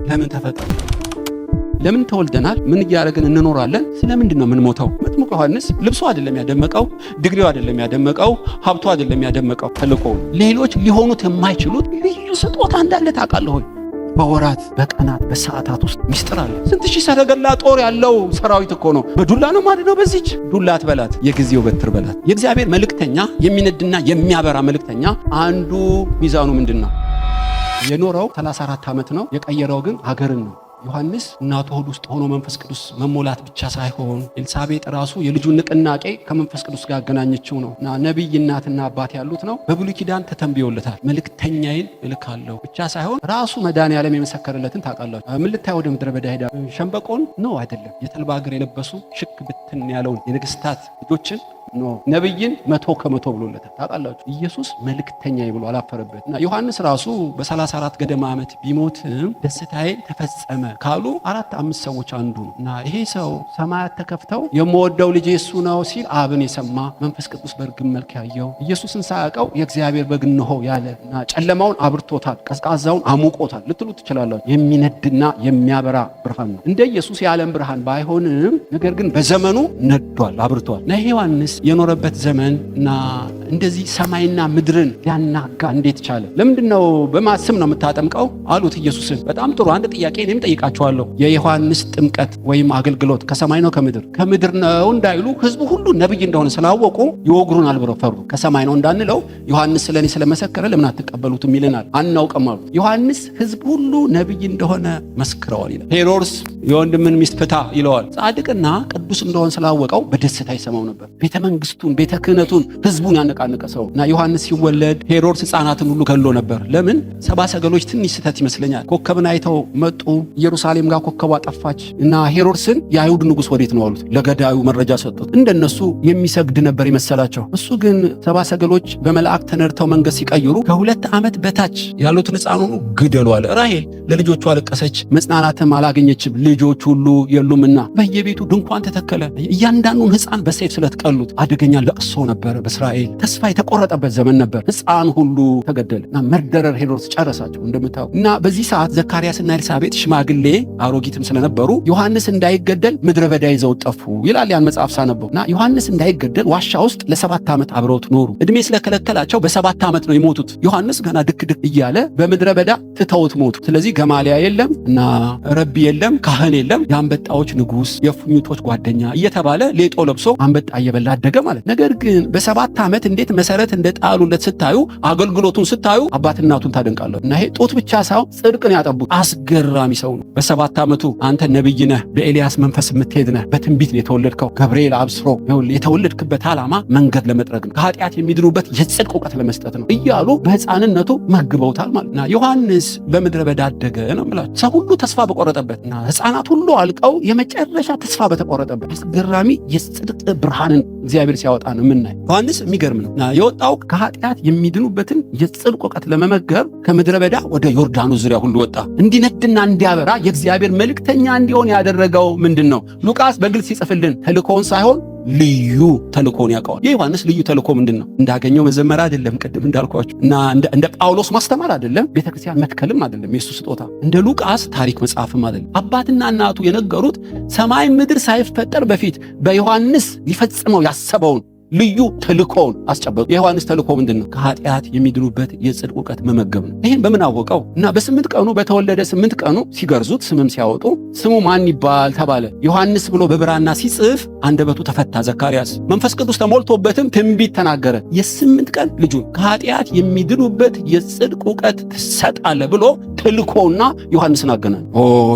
ለምን ተፈጠረ? ለምን ተወልደናል? ምን እያደረግን እንኖራለን? ስለምንድን ነው የምንሞተው? መጥምቁ ዮሐንስ ልብሱ አይደለም ያደመቀው፣ ድግሪው አይደለም ያደመቀው፣ ሀብቱ አይደለም ያደመቀው፣ ተልእኮው ሌሎች ሊሆኑት የማይችሉት ልዩ ስጦታ እንዳለ ታውቃለህ ሆይ? በወራት በቀናት በሰዓታት ውስጥ ሚስጥር አለ። ስንት ሺህ ሰረገላ ጦር ያለው ሰራዊት እኮ ነው። በዱላ ነው ማለት ነው። በዚች ዱላ አትበላት፣ የጊዜው በትር በላት። የእግዚአብሔር መልእክተኛ፣ የሚነድና የሚያበራ መልእክተኛ አንዱ ሚዛኑ ምንድን ነው? የኖረው 34 ዓመት ነው። የቀየረው ግን ሀገርን ነው። ዮሐንስ እናቱ ሆድ ውስጥ ሆኖ መንፈስ ቅዱስ መሞላት ብቻ ሳይሆን ኤልሳቤጥ ራሱ የልጁን ንቅናቄ ከመንፈስ ቅዱስ ጋር ያገናኘችው ነው እና ነቢይ እናትና አባት ያሉት ነው። በብሉይ ኪዳን ተተንብዮለታል። መልእክተኛዬን እልካለሁ ብቻ ሳይሆን ራሱ መድኃኔዓለም የመሰከረለትን ታውቃላችሁ። ምን ልታይ ወደ ምድረ በዳ ሄዳ ሸንበቆን ነው አይደለም፣ የተልባ እግር የለበሱ ሽክ ብትን ያለውን የንግስታት ልጆችን ኖ ነብይን 100% ብሎለታል። ታውቃላችሁ ኢየሱስ መልእክተኛዬ ብሎ አላፈረበት እና ዮሐንስ ራሱ በ34 ገደማ ዓመት ቢሞትም ደስታዬ ተፈጸመ ካሉ 4-5 ሰዎች አንዱ ነው እና ይሄ ሰው ሰማያት ተከፍተው የምወደው ልጄ እሱ ነው ሲል አብን የሰማ መንፈስ ቅዱስ በርግብ መልክ ያየው ኢየሱስን ሳያውቀው የእግዚአብሔር በግ እነሆ ያለ እና ጨለማውን አብርቶታል፣ ቀዝቃዛውን አሙቆታል ልትሉ ትችላላችሁ። የሚነድና የሚያበራ ብርሃን ነው። እንደ ኢየሱስ የዓለም ብርሃን ባይሆንም ነገር ግን በዘመኑ ነዷል፣ አብርቷል እና ዮሐንስ የኖረበት ዘመን እና እንደዚህ ሰማይና ምድርን ሊያናጋ እንዴት ቻለ? ለምንድነው በማስም ነው የምታጠምቀው አሉት ኢየሱስን። በጣም ጥሩ አንድ ጥያቄ እኔም ጠይቃቸዋለሁ። የዮሐንስ ጥምቀት ወይም አገልግሎት ከሰማይ ነው ከምድር? ከምድር ነው እንዳይሉ ህዝቡ ሁሉ ነብይ እንደሆነ ስላወቁ ይወግሩናል ብለው ፈሩ። ከሰማይ ነው እንዳንለው ዮሐንስ ስለኔ ስለመሰከረ ለምን አትቀበሉትም ይለናል። አናውቅም አሉት። ዮሐንስ ህዝብ ሁሉ ነብይ እንደሆነ መስክረዋል ይላል። ሄሮድስ የወንድምን ሚስት ፍታ ይለዋል። ጻድቅና ቅዱስ እንደሆነ ስላወቀው በደስታ ይሰማው ነበር። ቤተ መንግስቱን ቤተ ክህነቱን ህዝቡን ያነቃነቀ ሰው እና ዮሐንስ ሲወለድ ሄሮድስ ህፃናትን ሁሉ ገሎ ነበር። ለምን? ሰብአ ሰገሎች ትንሽ ስህተት ይመስለኛል ኮከብን አይተው መጡ። ኢየሩሳሌም ጋር ኮከቧ ጠፋች እና ሄሮድስን የአይሁድ ንጉሥ ወዴት ነው አሉት። ለገዳዩ መረጃ ሰጡት። እንደነሱ የሚሰግድ ነበር የመሰላቸው። እሱ ግን ሰብአ ሰገሎች በመልአክ ተነድተው መንገድ ሲቀይሩ ከ2 ዓመት በታች ያሉትን ህፃን ሁሉ ግደሉ አለ። ራሔል ለልጆቹ አለቀሰች፣ መጽናናትም አላገኘችም፣ ልጆች ሁሉ የሉምና። በየቤቱ ድንኳን ተተከለ። እያንዳንዱን ህፃን በሰይፍ ስለት ቀሉት። አደገኛ ለቅሶ ነበር። በእስራኤል ተስፋ የተቆረጠበት ዘመን ነበር። ህፃን ሁሉ ተገደለ እና መርደረር ሄሮድስ ጨረሳቸው እንደምታው እና በዚህ ሰዓት ዘካርያስና ኤልሳቤጥ ሽማግሌ አሮጊትም ስለነበሩ ዮሐንስ እንዳይገደል ምድረ በዳ ይዘው ጠፉ ይላል ያን መጽሐፍ ሳነበው እና ዮሐንስ እንዳይገደል ዋሻ ውስጥ ለ7 ዓመት አብረውት ኖሩ። እድሜ ስለከለከላቸው በ7 ዓመት ነው የሞቱት። ዮሐንስ ገና ድክ እያለ በምድረ በዳ ትተውት ሞቱ። ስለዚህ ገማልያ የለም እና ረቢ የለም፣ ካህን የለም፣ የአንበጣዎች ንጉሥ የፉኝቶች ጓደኛ እየተባለ ሌጦ ለብሶ አንበጣ እየበላ አደገ ማለት። ነገር ግን በ7 ዓመት እንዴት መሰረት እንደጣሉለት ስታዩ፣ አገልግሎቱን ስታዩ አባት እናቱን ታደንቃለሁ። እና ይሄ ጦት ብቻ ሳይሆን ጽድቅን ያጠቡት አስገራሚ ሰው ነው። በ7 ዓመቱ አንተ ነብይ ነህ፣ በኤልያስ መንፈስ የምትሄድ ነህ፣ በትንቢት ነው የተወለድከው። ገብርኤል አብስሮ የተወለድክበት ዓላማ መንገድ ለመጥረግ ነው፣ ከኃጢአት የሚድኑበት የጽድቅ እውቀት ለመስጠት ነው እያሉ በሕፃንነቱ መግበውታል ማለት እና ዮሐንስ በምድረ በዳ አደገ ነው የምላቸው። ሰው ሁሉ ተስፋ በቆረጠበት እና ሕፃናት ሁሉ አልቀው የመጨረሻ ተስፋ በተቆረጠበት አስገራሚ የጽድቅ ብርሃንን እግዚአብሔር ሲያወጣ ነው የምናየው። ዮሐንስ የሚገርም ነው እና የወጣው ከኃጢአት የሚድኑበትን የጽድቅ እውቀት ለመመገብ ከምድረ በዳ ወደ ዮርዳኖስ ዙሪያ ሁሉ ወጣ። እንዲነድና እንዲያበራ የእግዚአብሔር መልእክተኛ እንዲሆን ያደረገው ምንድን ነው? ሉቃስ በግልጽ ሲጽፍልን ተልእኮውን ሳይሆን ልዩ ተልእኮውን ያውቀዋል። የዮሐንስ ልዩ ተልእኮ ምንድን ነው? እንዳገኘው መዘመር አይደለም፣ ቅድም እንዳልኳችሁ እና እንደ ጳውሎስ ማስተማር አይደለም፣ ቤተክርስቲያን መትከልም አይደለም፣ የሱ ስጦታ እንደ ሉቃስ ታሪክ መጽሐፍም አይደለም። አባትና እናቱ የነገሩት ሰማይ ምድር ሳይፈጠር በፊት በዮሐንስ ሊፈጽመው ያሰበውን ልዩ ተልእኮውን አስጨበጡ። የዮሐንስ ተልእኮ ምንድን ነው? ከኃጢአት የሚድኑበት የጽድቅ እውቀት መመገብ ነው። ይህን በምን አወቀው? እና በ8 ቀኑ በተወለደ 8 ቀኑ ሲገርዙት ስምም ሲያወጡ ስሙ ማን ይባል ተባለ። ዮሐንስ ብሎ በብራና ሲጽፍ አንደበቱ ተፈታ። ዘካርያስ መንፈስ ቅዱስ ተሞልቶበትም ትንቢት ተናገረ። የ8 ቀን ልጁን ከኃጢአት የሚድኑበት የጽድቅ እውቀት ትሰጣለህ ብሎ ተልእኮና ዮሐንስን አገናኝ።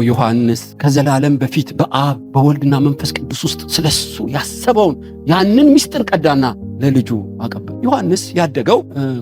ዮሐንስ ከዘላለም በፊት በአብ በወልድና መንፈስ ቅዱስ ውስጥ ስለሱ ያሰበውን ያንን ምስጢር ቀዳና ለልጁ አቀበለ። ዮሐንስ ያደገው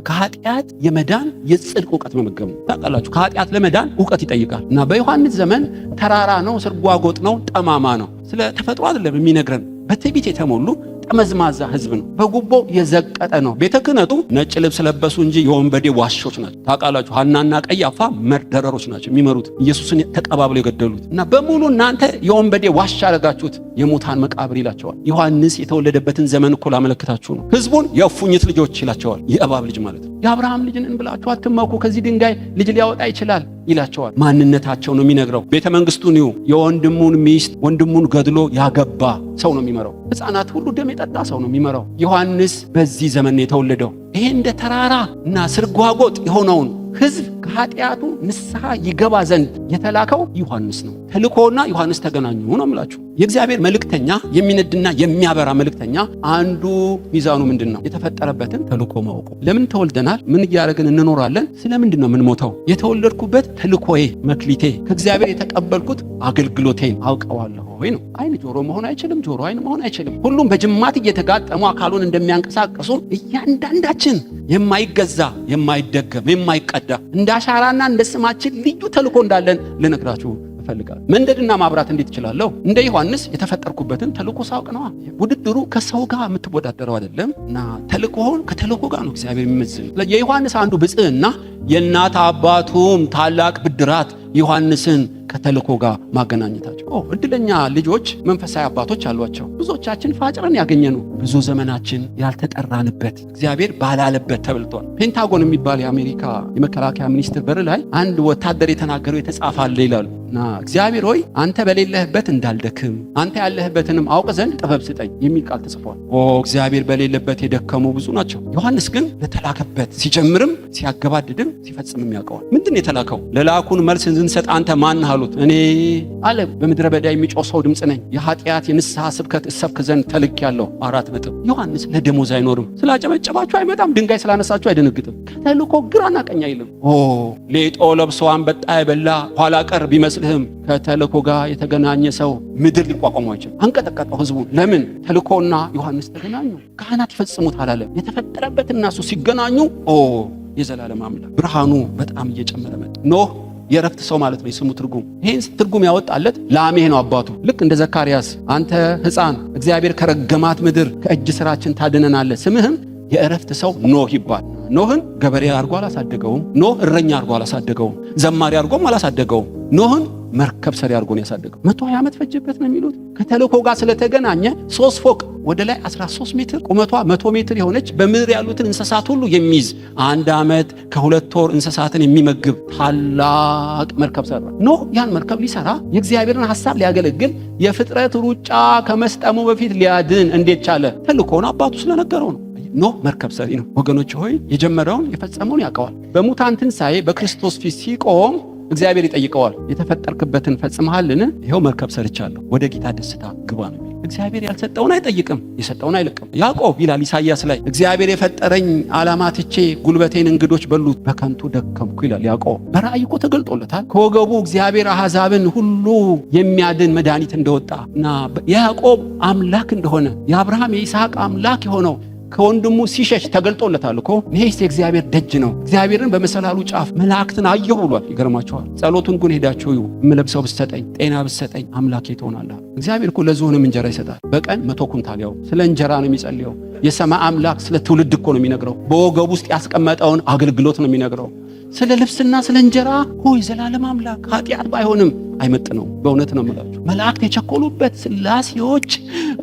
ከኃጢአት የመዳን የጽድቅ እውቀት መመገብ ነው። ታውቃላችሁ ከኃጢአት ለመዳን እውቀት ይጠይቃል እና በዮሐንስ ዘመን ተራራ ነው፣ ስርጓጎጥ ነው፣ ጠማማ ነው። ስለ ተፈጥሮ አይደለም የሚነግረን። በትዕቢት የተሞሉ ጠመዝማዛ ህዝብ ነው። በጉቦ የዘቀጠ ነው። ቤተ ክህነቱ ነጭ ልብስ ለበሱ እንጂ የወንበዴ ዋሾች ናቸው። ታውቃላችሁ ሐናና ቀያፋ መርደረሮች ናቸው የሚመሩት ኢየሱስን ተቀባብለው የገደሉት እና በሙሉ እናንተ የወንበዴ ዋሻ አረጋችሁት፣ የሙታን መቃብር ይላቸዋል። ዮሐንስ የተወለደበትን ዘመን እኮ ላመለክታችሁ ነው። ህዝቡን የእፉኝት ልጆች ይላቸዋል። የእባብ ልጅ ማለት ነው። የአብርሃም ልጅ ነን ብላችሁ አትመኩ፣ ከዚህ ድንጋይ ልጅ ሊያወጣ ይችላል ይላቸዋል። ማንነታቸው ነው የሚነግረው። ቤተ መንግስቱን ይዩ። የወንድሙን ሚስት ወንድሙን ገድሎ ያገባ ሰው ነው የሚመራው። ሕፃናት ሁሉ ደም የጠጣ ሰው ነው የሚመራው። ዮሐንስ በዚህ ዘመን የተወለደው ይሄ እንደ ተራራ እና ስርጓጎጥ የሆነውን ሕዝብ ከኃጢአቱ ንስሐ ይገባ ዘንድ የተላከው ዮሐንስ ነው። ተልኮና ዮሐንስ ተገናኙ ነው የምላችሁ። የእግዚአብሔር መልእክተኛ፣ የሚነድና የሚያበራ መልእክተኛ አንዱ ሚዛኑ ምንድን ነው? የተፈጠረበትን ተልኮ ማወቁ። ለምን ተወልደናል? ምን እያደረግን እንኖራለን? ስለምንድን ነው የምንሞተው? የተወለድኩበት ተልኮዬ፣ መክሊቴ፣ ከእግዚአብሔር የተቀበልኩት አገልግሎቴን አውቀዋለሁ ወይ ነው። አይን ጆሮ መሆን አይችልም፣ ጆሮ አይን መሆን አይችልም። ሁሉም በጅማት እየተጋጠሙ አካሉን እንደሚያንቀሳቀሱ እያንዳንዳችን የማይገዛ የማይደገም የማይቀዳ እንደ አሻራና እንደ ስማችን ልዩ ተልኮ እንዳለን ልነግራችሁ እፈልጋለሁ። መንደድና ማብራት እንዴት እችላለሁ? እንደ ዮሐንስ የተፈጠርኩበትን ተልኮ ሳውቅ ነዋ። ውድድሩ ከሰው ጋር የምትወዳደረው አይደለም እና ተልኮውን ከተልኮ ጋር ነው እግዚአብሔር የሚመዝን። የዮሐንስ አንዱ ብጽዕና የእናት አባቱም ታላቅ ብድራት ዮሐንስን ከተልኮ ጋር ማገናኘታቸው። እድለኛ ልጆች መንፈሳዊ አባቶች አሏቸው። ብዙዎቻችን ፋጭረን ያገኘነው ብዙ ዘመናችን ያልተጠራንበት እግዚአብሔር ባላለበት ተብልቷል። ፔንታጎን የሚባል የአሜሪካ የመከላከያ ሚኒስትር በር ላይ አንድ ወታደር የተናገረው የተጻፈ አለ ይላሉ እና እግዚአብሔር ሆይ አንተ በሌለህበት እንዳልደክም አንተ ያለህበትንም አውቅ ዘንድ ጥበብ ስጠኝ የሚል ቃል ተጽፏል። እግዚአብሔር በሌለበት የደከሙ ብዙ ናቸው። ዮሐንስ ግን ለተላከበት ሲጀምርም ሲያገባድድም ሲፈጽምም ያውቀዋል። ምንድን የተላከው? ለላኩን መልስ እንድንሰጥ አንተ ማን አሉት። እኔ አለ በምድረ በዳ የሚጮህ ሰው ድምፅ ነኝ። የኃጢአት የንስሐ ስብከት እሰብክ ዘንድ ተልኬአለሁ። 4 ነጥብ። ዮሐንስ ለደሞዝ አይኖርም። ስላጨበጨባችሁ አይመጣም። ድንጋይ ስላነሳችሁ አይደነግጥም። ከተልኮ ግራና ቀኝ አይልም። ሌጦ ለብሶ አንበጣ የበላ ኋላ ቀር ቢመስልህም ከተልኮ ጋር የተገናኘ ሰው ምድር ሊቋቋሙ አይችልም። አንቀጠቀጠው ህዝቡን። ለምን? ተልኮና ዮሐንስ ተገናኙ። ካህናት ይፈጽሙት አላለም። የተፈጠረበት እና እሱ ሲገናኙ የዘላለም አምላክ ብርሃኑ በጣም እየጨመረ መጣ። ኖህ የረፍት ሰው ማለት ነው የስሙ ትርጉም። ይሄን ትርጉም ያወጣለት ላሜህ ነው አባቱ። ልክ እንደ ዘካርያስ አንተ ሕፃን እግዚአብሔር ከረገማት ምድር ከእጅ ስራችን ታድነናለህ፣ ስምህም የእረፍት ሰው ኖህ ይባል። ኖህን ገበሬ አድርጎ አላሳደገውም። ኖህ እረኛ አድርጎ አላሳደገውም። ዘማሪ አድርጎም አላሳደገውም። ኖህን መርከብ ሰሪ አድርጎ ነው ያሳደገው። 120 ዓመት ፈጀበት ነው የሚሉት። ከተልኮ ጋር ስለተገናኘ 3 ፎቅ ወደ ላይ 13 ሜትር ቁመቷ 100 ሜትር የሆነች በምድር ያሉትን እንስሳት ሁሉ የሚይዝ 1 ዓመት ከ2 ወር እንስሳትን የሚመግብ ታላቅ መርከብ ሰራ። ኖህ ያን መርከብ ሊሰራ የእግዚአብሔርን ሐሳብ ሊያገለግል የፍጥረት ሩጫ ከመስጠሙ በፊት ሊያድን እንዴት ቻለ? ተልኮውን አባቱ ስለነገረው ነው። ኖህ መርከብ ሰሪ ነው። ወገኖች ሆይ የጀመረውን የፈጸመውን ያውቀዋል። በሙታን ትንሣኤ በክርስቶስ ፊት ሲቆም እግዚአብሔር ይጠይቀዋል። የተፈጠርክበትን ፈጽመሃልን? ይኸው መርከብ ሰርቻለሁ፣ ወደ ጌታ ደስታ ግባ ነው። እግዚአብሔር ያልሰጠውን አይጠይቅም፣ የሰጠውን አይለቅም። ያዕቆብ ይላል ኢሳይያስ ላይ እግዚአብሔር የፈጠረኝ ዓላማ ትቼ ጉልበቴን እንግዶች በሉት፣ በከንቱ ደከምኩ ይላል ያዕቆብ። በራእይ እኮ ተገልጦለታል። ከወገቡ እግዚአብሔር አሕዛብን ሁሉ የሚያድን መድኃኒት እንደወጣ እና የያዕቆብ አምላክ እንደሆነ የአብርሃም የይስሐቅ አምላክ የሆነው ከወንድሙ ሲሸሽ ተገልጦለታል እኮ። ይሄስ የእግዚአብሔር ደጅ ነው። እግዚአብሔርን በመሰላሉ ጫፍ መላእክትን አየሁ ብሏል። ይገርማችኋል። ጸሎቱን ግን ሄዳችሁ እዩ። የምለብሰው ብትሰጠኝ፣ ጤና ብትሰጠኝ አምላኬ ትሆናለህ። እግዚአብሔር እኮ ለዝሆንም እንጀራ ይሰጣል። በቀን 100 ኩንታል። ያው ስለ እንጀራ ነው የሚጸልየው። የሰማይ አምላክ ስለ ትውልድ እኮ ነው የሚነግረው። በወገቡ ውስጥ ያስቀመጠውን አገልግሎት ነው የሚነግረው። ስለ ልብስና ስለ እንጀራ ሆይ ዘላለም አምላክ ኃጢአት ባይሆንም አይመጥነው። በእውነት ነው የምላችሁ። መላእክት የቸኮሉበት ስላሴዎች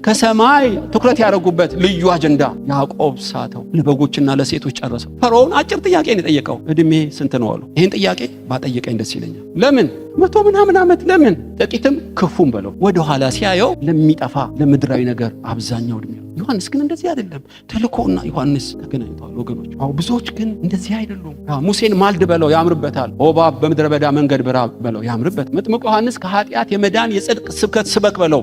ከሰማይ ትኩረት ያደረጉበት ልዩ አጀንዳ ያዕቆብ ሳተው። ለበጎችና ለሴቶች ጨረሰው። ፈርዖን አጭር ጥያቄ ነው የጠየቀው። እድሜ ስንት ነው አሉ። ይህን ጥያቄ ባጠየቀኝ ደስ ይለኛል። ለምን 100 ምናምን ዓመት? ለምን ጥቂትም ክፉም በለው። ወደኋላ ሲያየው ለሚጠፋ ለምድራዊ ነገር አብዛኛው እድሜ። ዮሐንስ ግን እንደዚህ አይደለም። ተልኮና ዮሐንስ ተገናኝተዋል ወገኖች። ብዙዎች ግን እንደዚህ አይደሉም። ሙሴን ማልድ በለው ያምርበታል። እባብ በምድረ በዳ መንገድ ብራ በለው ያምርበት። መጥምቁ ዮሐንስ ከኃጢአት የመዳን የጽድቅ ስብከት ስበክ በለው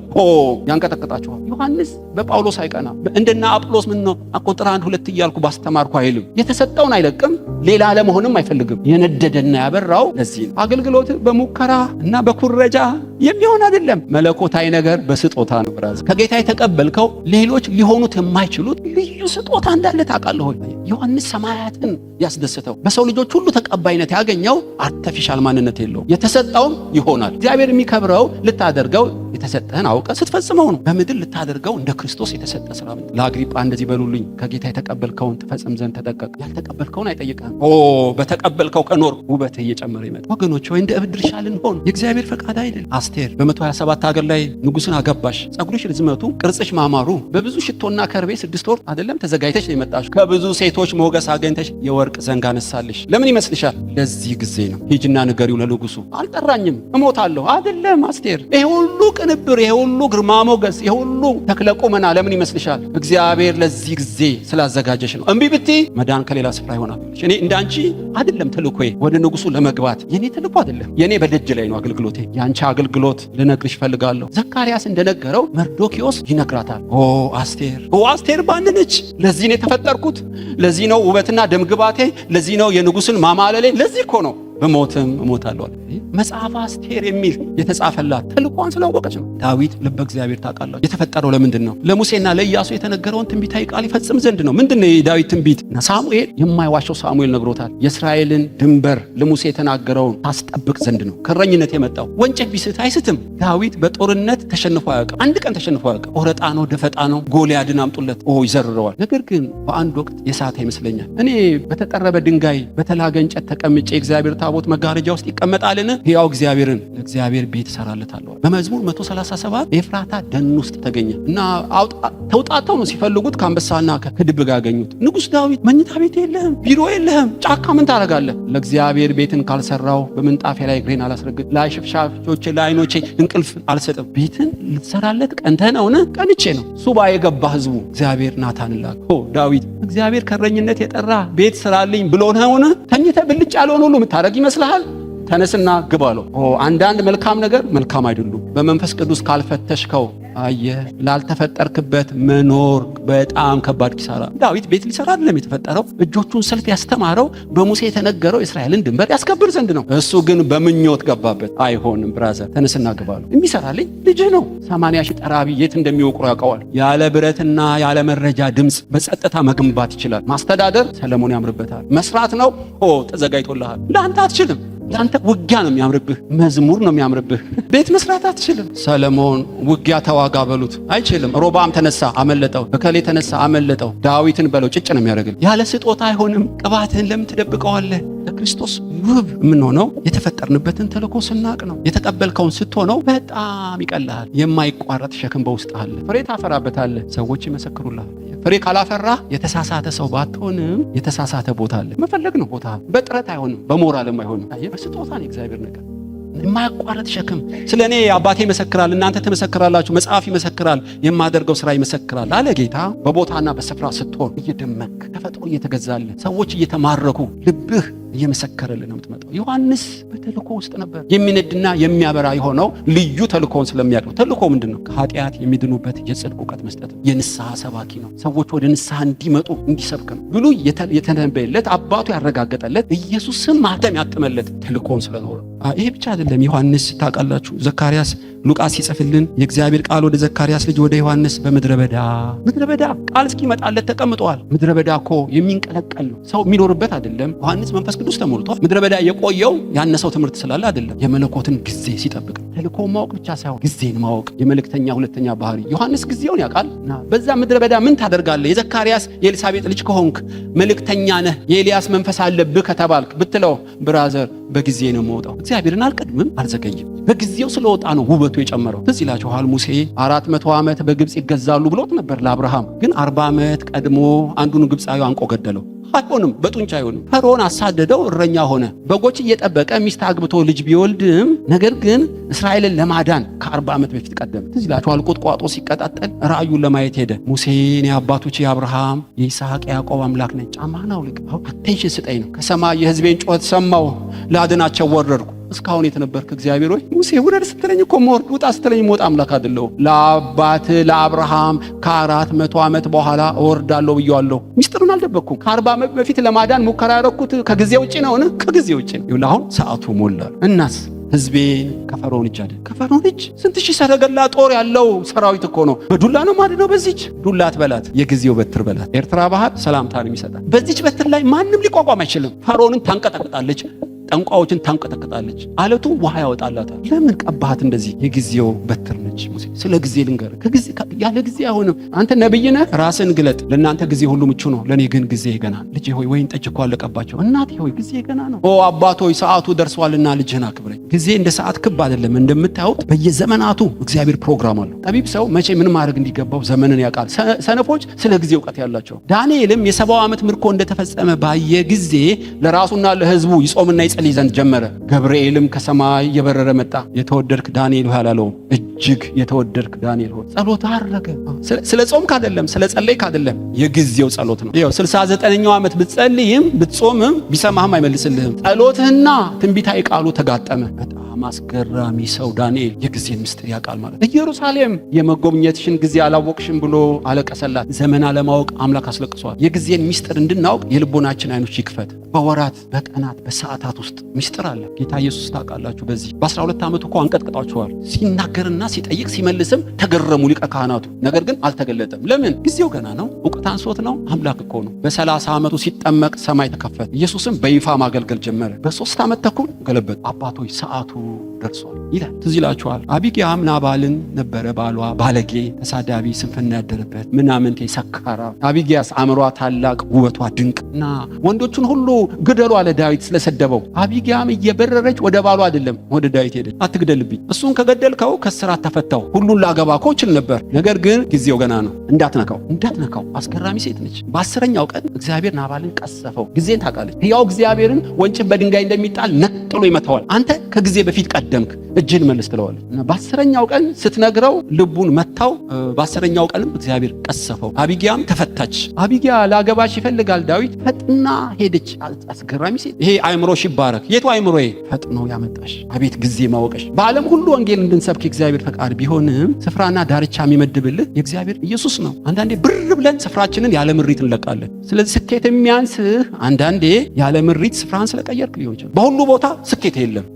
ያንቀጠቅጣችኋል። ዮሐንስ በጳውሎስ አይቀና። እንደና አጵሎስ ምን ነው ቁጥር 1 2 እያልኩ ባስተማርኩ አይልም። የተሰጠውን አይለቅም። ሌላ ለመሆንም አይፈልግም። የነደደና ያበራው ለዚህ ነው። አገልግሎት በሙከራ እና በኩረጃ የሚሆን አይደለም። መለኮታዊ ነገር በስጦታ ነው። ብራዝ ከጌታ የተቀበልከው ሌሎች ሊሆኑት የማይችሉት ልዩ ስጦታ እንዳለ ታውቃለህ ሆይ። ዮሐንስ ሰማያትን ያስደስተው በሰው ልጆች ሁሉ ተቀባይነት ያገኘው አርቲፊሻል ማንነት የለው። የተሰጠውም ይሆናል። እግዚአብሔር የሚከብረው ልታደርገው የተሰጠህን አውቀህ ስትፈጽመው ነው። በምድር ልታደርገው እንደ ክርስቶስ የተሰጠ ስራ ነው። ለአግሪጳ እንደዚህ በሉልኝ፣ ከጌታ የተቀበልከውን ትፈጽም ዘንድ ተጠቀቅ። ያልተቀበልከውን አይጠይቅህም። በተቀበልከው ከኖር ውበትህ እየጨመረ ይመጣል። ወገኖች ወይ እንደ እብድ እርሻ ልንሆን የእግዚአብሔር ፈቃድ አይደል? አስቴር በ127 ሀገር ላይ ንጉሥን አገባሽ። ጸጉርሽ ርዝመቱ፣ ቅርጽሽ ማማሩ፣ በብዙ ሽቶና ከርቤ 6 ወር አይደለም ተዘጋጅተሽ ነው የመጣሽው። ከብዙ ሴቶች ሞገስ አገኝተሽ የወርቅ ዘንግ አነሳልሽ። ለምን ይመስልሻል? ለዚህ ጊዜ ነው። ሂጂና ንገሪው ለንጉሱ። አልጠራኝም እሞታለሁ አይደለም አስቴር። ይሄ ሁሉ ቅንብር፣ ይሄ ሁሉ ግርማ ሞገስ፣ ይሄ ሁሉ ተክለ ቁመና ለምን ይመስልሻል? እግዚአብሔር ለዚህ ጊዜ ስላዘጋጀሽ ነው። እምቢ ብትይ መዳን ከሌላ ስፍራ ይሆናል። እኔ እንዳንቺ አይደለም ተልኮዬ ወደ ንጉሱ ለመግባት። የኔ ተልኮ አይደለም። የኔ በደጅ ላይ ነው አገልግሎቴ። ያንቺ አገልግሎት ልነግርሽ ፈልጋለሁ። ዘካርያስ እንደነገረው መርዶኪዮስ ይነግራታል። አስቴር ባንነች። ለዚህ ነው የተፈጠርኩት። ለዚህ ነው ውበትና ደምግባቴ። ለዚህ ነው የንጉስን ማማለሌ። ለዚህ እኮ ነው በሞትም እሞታለሁ። መጽሐፈ አስቴር የሚል የተጻፈላት ተልኳን ስላወቀች ነው። ዳዊት ልበ እግዚአብሔር ታውቃላችሁ የተፈጠረው ለምንድን ነው? ለሙሴና ለኢያሱ የተነገረውን ትንቢታዊ ቃል ይፈጽም ዘንድ ነው። ምንድን ነው የዳዊት ትንቢት? ሳሙኤል የማይዋሸው ሳሙኤል ነግሮታል። የእስራኤልን ድንበር ለሙሴ የተናገረውን ታስጠብቅ ዘንድ ነው ከእረኝነት የመጣው። ወንጭፍ ቢስት አይስትም። ዳዊት በጦርነት ተሸንፎ አያውቅም። አንድ ቀን ተሸንፎ አያውቅም። ቆረጣ ነው፣ ደፈጣ ነው። ጎልያድን አምጡለት ይዘርረዋል። ነገር ግን በአንድ ወቅት የሳተ ይመስለኛል። እኔ በተጠረበ ድንጋይ በተላገ እንጨት ተቀምጬ የእግዚአብሔር ታቦት መጋረጃ ውስጥ ይቀመጣልን? ሕያው እግዚአብሔርን ለእግዚአብሔር ቤት እሰራለታለሁ። በመዝሙር 137 ኤፍራታ ደን ውስጥ ተገኘ እና ተውጣተው ነው ሲፈልጉት ከአንበሳና ከድብ ጋር አገኙት። ንጉሥ ዳዊት መኝታ ቤት የለህም፣ ቢሮ የለህም፣ ጫካ ምን ታደርጋለህ? ለእግዚአብሔር ቤትን ካልሰራው በምንጣፌ ላይ እግሬን አላስረግጥ፣ ለሽፍሻፎቼ ለዓይኖቼ እንቅልፍ አልሰጥም። ቤትን ልትሰራለት ቀንተህ ነውን? ቀንቼ ነው። ሱባ የገባ ህዝቡ እግዚአብሔር ናታን ላከ። ዳዊት እግዚአብሔር ከእረኝነት የጠራ ቤት ስራልኝ ብሎ ነውን? ተኝተህ ብልጭ ያለውን ሁሉ የምታደርግ ይመስልሃል? ተነስና ግባ አለው። አንዳንድ መልካም ነገር መልካም አይደሉም። በመንፈስ ቅዱስ ካልፈተሽከው ላልተፈጠርክበት መኖር በጣም ከባድ ኪሳራ። ዳዊት ቤት ሊሰራ አይደለም የተፈጠረው። እጆቹን ሰልፍ ያስተማረው በሙሴ የተነገረው እስራኤልን ድንበር ያስከብር ዘንድ ነው። እሱ ግን በምኞት ገባበት። አይሆንም ብራዘር፣ ተነስና ግባ አለው። የሚሰራልኝ ልጅህ ነው። 80 ሺህ ጠራቢ የት እንደሚወቅሩ ያውቀዋል። ያለ ብረትና ያለ መረጃ ድምፅ በጸጥታ መገንባት ይችላል። ማስተዳደር ሰለሞን ያምርበታል። መስራት ነው ተዘጋጅቶልሃል። ለአንተ አትችልም። ለአንተ ውጊያ ነው የሚያምርብህ፣ መዝሙር ነው የሚያምርብህ። ቤት መስራት አትችልም። ሰለሞን ውጊያ ተዋጋ በሉት አይችልም። ሮባም ተነሳ አመለጠው፣ እከሌ ተነሳ አመለጠው። ዳዊትን በለው ጭጭ ነው የሚያደርግል። ያለ ስጦታ አይሆንም። ቅባትህን ለምን ትደብቀዋለህ? ለክርስቶስ ውብ የምንሆነው የተፈጠርንበትን ተልእኮ ስናቅ ነው። የተቀበልከውን ስትሆነው በጣም ይቀልሃል። የማይቋረጥ ሸክም በውስጥ አለ። ፍሬ ታፈራበታለህ፣ ሰዎች ይመሰክሩልሃል። ፍሬ ካላፈራ የተሳሳተ ሰው ባትሆንም የተሳሳተ ቦታ አለ። መፈለግ ነው ቦታ። በጥረት አይሆንም፣ በሞራልም አይሆንም። በስጦታ ነው እግዚአብሔር ነገር። የማያቋርጥ ሸክም። ስለ እኔ አባቴ ይመሰክራል፣ እናንተ ትመሰክራላችሁ፣ መጽሐፍ ይመሰክራል፣ የማደርገው ስራ ይመሰክራል አለ ጌታ። በቦታና በስፍራ ስትሆን እየደመክ ተፈጥሮ እየተገዛልህ ሰዎች እየተማረኩ ልብህ እየመሰከረልህ ነው የምትመጣው። ዮሐንስ በተልእኮ ውስጥ ነበር። የሚነድና የሚያበራ የሆነው ልዩ ተልእኮውን ስለሚያውቅ ነው። ተልእኮ ምንድን ነው? ከኃጢአት የሚድኑበት የጽድቅ እውቀት መስጠት ነው። የንስሐ ሰባኪ ነው። ሰዎች ወደ ንስሐ እንዲመጡ እንዲሰብክ ነው። ብሉይ የተነበየለት አባቱ ያረጋገጠለት ኢየሱስን ማህተም ያተመለት ተልእኮውን ስለኖረ። ይሄ ብቻ አይደለም። ዮሐንስ ታውቃላችሁ፣ ዘካርያስ ሉቃስ ሲጽፍልን የእግዚአብሔር ቃል ወደ ዘካርያስ ልጅ ወደ ዮሐንስ በምድረ በዳ ቃል እስኪመጣለት ተቀምጧል። ምድረ በዳ እኮ የሚንቀለቀል ነው፣ ሰው የሚኖርበት አይደለም። ዮሐንስ መንፈስ ቅዱስ ተሞልቷል። ምድረ በዳ የቆየው ያነሰው ትምህርት ስላለ አይደለም፣ የመለኮትን ጊዜ ሲጠብቅ። ተልእኮውን ማወቅ ብቻ ሳይሆን ጊዜን ማወቅ የመልእክተኛ ሁለተኛ ባህሪ። ዮሐንስ ጊዜውን ያውቃል። በዛ ምድረ በዳ ምን ታደርጋለህ? የዘካርያስ የኤልሳቤጥ ልጅ ከሆንክ መልእክተኛ ነህ፣ የኤልያስ መንፈስ አለብህ ከተባልክ ብትለው ብራዘር በጊዜ ነው የምወጣው። እግዚአብሔርን አልቀድምም አልዘገይም። በጊዜው ስለወጣ ነው ውበቱ የጨመረው። ትዝ ይላችኋል ሙሴ 400 ዓመት በግብፅ ይገዛሉ ብሎት ነበር ለአብርሃም። ግን 40 ዓመት ቀድሞ አንዱን ግብፃዊ አንቆ ገደለው። አይሆንም፣ በጡንቻ አይሆንም። ፈርዖን አሳደደው፣ እረኛ ሆነ። በጎች እየጠበቀ ሚስት አግብቶ ልጅ ቢወልድም ነገር ግን እስራኤልን ለማዳን ከ40 ዓመት በፊት ቀደም። ትዝ ይላችኋል ቁጥቋጦ ሲቀጣጠል ራእዩን ለማየት ሄደ። ሙሴን የአባቶች የአብርሃም የይስሐቅ የያዕቆብ አምላክ ነኝ፣ ጫማህን አውልቅ፣ አቴንሽን ስጠኝ ነው። ከሰማይ የሕዝቤን ጩኸት ሰማሁ፣ ላድናቸው ወረድኩ። እስካሁን የተነበርክ እግዚአብሔር ሆይ ሙሴ ውረድ ስትለኝ እኮ መወርድ፣ ውጣ ስትለኝ መውጣ አምላክ አይደለሁ። ለአባት ለአብርሃም ከ400 ዓመት በኋላ እወርዳለሁ ብየዋለሁ። ሚስጥሩን አልደበቅኩም። ከ40 ዓመት በፊት ለማዳን ሙከራ ያደረኩት ከጊዜ ውጭ ነውን? ከጊዜ ውጭ ነው። ይኸውልህ አሁን ሰዓቱ ሞላል። እናስ ሕዝቤን ከፈርዖን እጅ አድን። ከፈርዖን እጅ ስንት ሺህ ሰረገላ ጦር ያለው ሰራዊት እኮ ነው። በዱላ ነው ማድነው። በዚች ዱላ አትበላት፣ የጊዜው በትር በላት። ኤርትራ ባህር ሰላምታን የሚሰጣት በዚች በትር ላይ ማንም ሊቋቋም አይችልም። ፈርዖንን ታንቀጠቅጣለች፣ ጠንቋዎችን ታንቀጠቅጣለች። አለቱ ውሃ ያወጣላታል። ለምን ቀባሃት እንደዚህ? የጊዜው በትር ነች ሙሴ። ስለ ጊዜ ልንገር፣ ያለ ጊዜ አይሆንም። አንተ ነብይ ነህ፣ ራስን ግለጥ። ለእናንተ ጊዜ ሁሉ ምቹ ነው፣ ለእኔ ግን ጊዜ ገና ነው። ልጄ ሆይ ወይን ጠጅ እኮ አለቀባቸው። እናቴ ሆይ ጊዜ ገና ነው። ኦ አባት ሆይ ሰዓቱ ደርሷልና ልጅህን አክብረኝ። ጊዜ እንደ ሰዓት ክብ አይደለም። እንደምታዩት በየዘመናቱ እግዚአብሔር ፕሮግራም አለው። ጠቢብ ሰው መቼ ምን ማድረግ እንዲገባው ዘመንን ያውቃል። ሰነፎች ስለ ጊዜ እውቀት ያላቸው። ዳንኤልም የ70 ዓመት ምርኮ እንደተፈጸመ ባየ ጊዜ ለራሱና ለሕዝቡ ይጾምና ይጸልይ ዘንድ ጀመረ። ገብርኤልም ከሰማይ እየበረረ መጣ። የተወደድክ ዳንኤል ሆይ አላለውም፣ እጅግ የተወደድክ ዳንኤል ሆይ። ጸሎት አረገ። ስለ ጾምክ አይደለም፣ ስለ ጸለይክ አይደለም፣ የጊዜው ጸሎት ነው። ይኸው 69ኛው ዓመት ብትጸልይም ብትጾምም ቢሰማህም አይመልስልህም። ጸሎትህና ትንቢታዊ ቃሉ ተጋጠመ። በጣም አስገራሚ ሰው ዳንኤል የጊዜን ምስጢር ያውቃል ማለት። ኢየሩሳሌም የመጎብኘትሽን ጊዜ አላወቅሽም ብሎ አለቀሰላት። ዘመን አለማወቅ አምላክ አስለቅሷል። የጊዜን ምስጢር እንድናውቅ የልቦናችን አይኖች ይክፈት። በወራት በቀናት በሰዓታት ውስጥ ምስጢር አለ። ጌታ ኢየሱስ ታውቃላችሁ፣ በዚህ በ12 ዓመቱ እኮ አንቀጥቅጣቸዋል። ሲናገርና ሲጠይቅ ሲመልስም ተገረሙ ሊቀ ካህናቱ። ነገር ግን አልተገለጠም። ለምን? ጊዜው ገና ነው። እውቀት አንሶት ነው። አምላክ እኮ ነው። በ30 ዓመቱ ሲጠመቅ ሰማይ ተከፈተ። ኢየሱስም በይፋ ማገልገል ጀመረ። በ3 ዓመት ተኩል ገለበጥ። አባቶች ሰዓቱ ደርሷል ይላል። ትዝ ይላችኋል። አቢግያም ናባልን ነበረ ባሏ፣ ባለጌ፣ ተሳዳቢ፣ ስንፍና ያደረበት ምናምንቴ፣ ሰካራ። አቢግያስ አእምሯ ታላቅ፣ ውበቷ ድንቅ እና ወንዶቹን ሁሉ ግደሉ አለ ዳዊት ስለሰደበው። አቢግያም እየበረረች ወደ ባሏ አይደለም ወደ ዳዊት ሄደች። አትግደልብኝ፣ እሱን ከገደልከው ከስራት ተፈታው፣ ሁሉን ላገባ እኮ እችል ነበር፣ ነገር ግን ጊዜው ገና ነው፣ እንዳትነካው። አስገራሚ ሴት ነች። በ10ኛው ቀን እግዚአብሔር ናባልን ቀሰፈው። ጊዜን ታውቃለች። ሕያው እግዚአብሔርን ወንጭፍ በድንጋይ እንደሚጣል ነጥሎ ይመታዋል። አንተ ከጊዜ በፊት ቀደምክ፣ እጅን መልስ ትለዋለች። እና በ10ኛው ቀን ስትነግረው ልቡን መታው። በ10ኛው ቀንም እግዚአብሔር ቀሰፈው። አቢግያም ተፈታች። አቢግያ ላገባሽ ይፈልጋል ዳዊት፣ ፈጥና ሄደች። አስገራሚ ሴት። ይሄ አእምሮሽ ይባረክ። የቱ አእምሮዬ? ፈጥኖ ያመጣሽ። አቤት ጊዜ ማወቀሽ። በዓለም ሁሉ ወንጌል እንድንሰብክ የእግዚአብሔር ፈቃድ ቢሆንም ስፍራና ዳርቻ የሚመድብልህ የእግዚአብሔር ኢየሱስ ነው። አንዳንዴ ብር ብለን ስፍራችንን ያለ ምሪት እንለቃለን። ስለዚህ ስኬት የሚያንስህ አንዳንዴ ያለ ምሪት ስፍራን ስለቀየርክ ሊሆን ይችላል። በሁሉ ቦታ ስኬት የለም።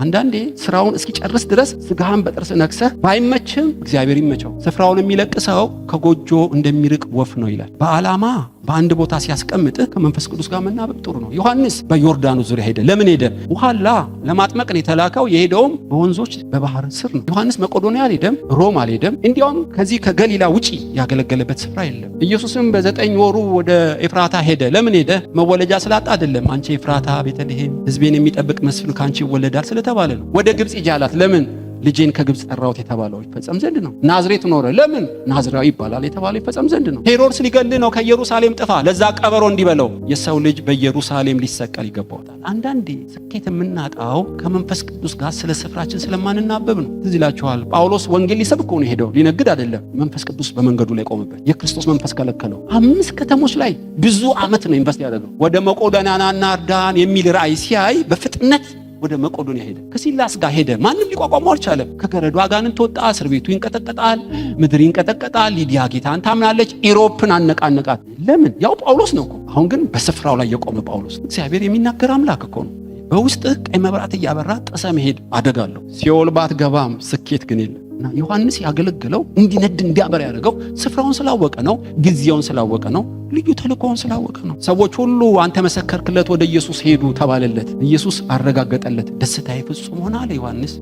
አንዳንዴ ስራውን እስኪጨርስ ድረስ ስጋህን በጥርስ ነክሰህ ባይመችም እግዚአብሔር ይመቸው። ስፍራውን የሚለቅሰው ከጎጆ እንደሚርቅ ወፍ ነው ይላል። በዓላማ በአንድ ቦታ ሲያስቀምጥህ ከመንፈስ ቅዱስ ጋር መናበብ ጥሩ ነው። ዮሐንስ በዮርዳኖስ ዙሪያ ሄደ። ለምን ሄደ? ውሃላ ለማጥመቅ ነው የተላከው። የሄደውም በወንዞች በባህር ስር ነው። ዮሐንስ መቄዶንያ አልሄደም፣ ሮም አልሄደም። እንዲያውም ከዚህ ከገሊላ ውጪ ያገለገለበት ስፍራ የለም። ኢየሱስም በ9 ወሩ ወደ ኤፍራታ ሄደ። ለምን ሄደ? መወለጃ ስላጣ አይደለም። አንቺ ኤፍራታ ቤተልሔም፣ ሕዝቤን የሚጠብቅ መስፍን ካንቺ ይወለዳል ስለተባለ ነው። ወደ ግብጽ ይጃላት። ለምን? ልጄን ከግብጽ ጠራሁት የተባለው ይፈጸም ዘንድ ነው። ናዝሬት ኖረ። ለምን? ናዝራዊ ይባላል የተባለው ይፈጸም ዘንድ ነው። ሄሮድስ ሊገል ነው፣ ከኢየሩሳሌም ጥፋ፣ ለዛ ቀበሮ እንዲበለው። የሰው ልጅ በኢየሩሳሌም ሊሰቀል ይገባውታል። አንዳንዴ ስኬት የምናጣው ከመንፈስ ቅዱስ ጋር ስለ ስፍራችን ስለማንናበብ ነው። ትዝ ይላችኋል፣ ጳውሎስ ወንጌል ሊሰብክ ነው ሄደው፣ ሊነግድ አይደለም። መንፈስ ቅዱስ በመንገዱ ላይ ቆመበት። የክርስቶስ መንፈስ ከለከለው። 5 ከተሞች ላይ ብዙ ዓመት ነው ኢንቨስት ያደረገው። ወደ መቄዶንያና እርዳን የሚል ራእይ ሲያይ በፍጥነት ወደ መቄዶንያ ሄደ። ከሲላስ ጋር ሄደ። ማንም ሊቋቋመው አልቻለም። ከገረዱ አጋንንት ወጣ። እስር ቤቱ ይንቀጠቀጣል፣ ምድር ይንቀጠቀጣል። ሊዲያ ጌታን ታምናለች። ኢሮፕን አነቃነቃት። ለምን? ያው ጳውሎስ ነው እኮ። አሁን ግን በስፍራው ላይ የቆመ ጳውሎስ። እግዚአብሔር የሚናገር አምላክ እኮ ነው። በውስጥህ ቀይ መብራት እያበራ ጥሰ መሄድ አደጋለሁ። ሲኦል ባትገባም ስኬት ግን የለም። እና ዮሐንስ ያገለገለው እንዲነድ እንዲያበር ያደረገው ስፍራውን ስላወቀ ነው። ጊዜውን ስላወቀ ነው። ልዩ ተልእኮውን ስላወቀ ነው። ሰዎች ሁሉ አንተ መሰከርክለት፣ ወደ ኢየሱስ ሄዱ ተባለለት። ኢየሱስ አረጋገጠለት። ደስታዬ ፍጹም ሆነ አለ ዮሐንስ።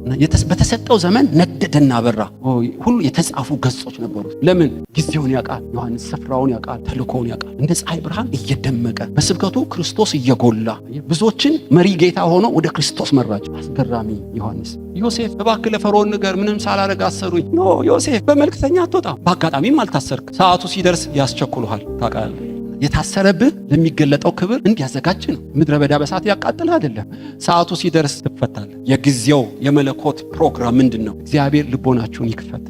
በተሰጠው ዘመን ነደደና በራ። ሁሉ የተጻፉ ገጾች ነበሩት። ለምን? ጊዜውን ያውቃል ዮሐንስ፣ ስፍራውን ያውቃል፣ ተልእኮውን ያውቃል። እንደ ፀሐይ ብርሃን እየደመቀ በስብከቱ ክርስቶስ እየጎላ ብዙዎችን መሪ ጌታ ሆኖ ወደ ክርስቶስ መራጭ። አስገራሚ ዮሐንስ። ዮሴፍ እባክህ ለፈርዖን ንገር፣ ምንም ሳላረግ አሰሩኝ። ኖ ዮሴፍ፣ በመልክተኛ አትወጣም፣ በአጋጣሚም አልታሰርክ። ሰዓቱ ሲደርስ ያስቸኩልሃል። ታውቃለህ፣ የታሰረብህ ለሚገለጠው ክብር እንዲያዘጋጅ ነው። ምድረ በዳ በሳት ያቃጥልህ አይደለም። ሰዓቱ ሲደርስ ትፈታለህ። የጊዜው የመለኮት ፕሮግራም ምንድን ነው? እግዚአብሔር ልቦናችሁን ይክፈት።